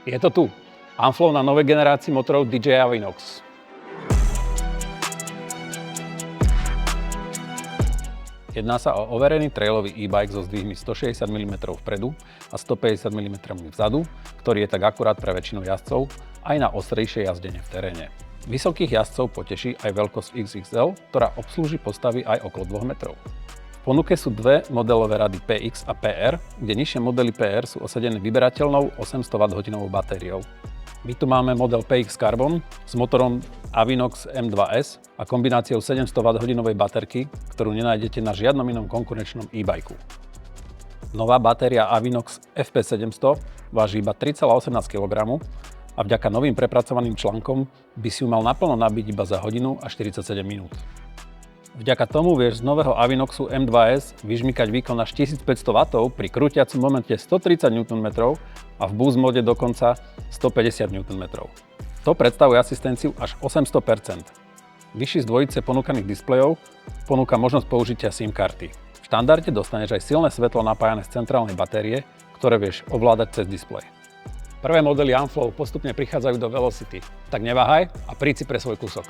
Je to tu. Amflow na novej generácii motorov DJI Avinox. Jedná sa o overený trailový e-bike so zdvihmi 160 mm vpredu a 150 mm vzadu, ktorý je tak akurát pre väčšinu jazdcov aj na ostrejšie jazdenie v teréne. Vysokých jazdcov poteší aj veľkosť XXL, ktorá obslúži postavy aj okolo 2 metrov. V ponuke sú dve modelové rady PX a PR, kde nižšie modely PR sú osadené vyberateľnou 800 Wh batériou. My tu máme model PX Carbon s motorom Avinox M2S a kombináciou 700 Wh baterky, ktorú nenájdete na žiadnom inom konkurenčnom e-bajku. Nová batéria Avinox FP700 váži iba 3,18 kg a vďaka novým prepracovaným článkom by si ju mal naplno nabiť iba za hodinu a 47 minút. Vďaka tomu vieš z nového Avinoxu M2S vyžmykať výkon až 1500 W pri krútiacom momente 130 Nm a v boost mode dokonca 150 Nm. To predstavuje asistenciu až 800%. Vyšší z dvojice ponúkaných displejov ponúka možnosť použitia SIM karty. V štandarde dostaneš aj silné svetlo napájané z centrálnej batérie, ktoré vieš ovládať cez displej. Prvé modely Amflow postupne prichádzajú do Velocity, tak neváhaj a príď si pre svoj kúsok.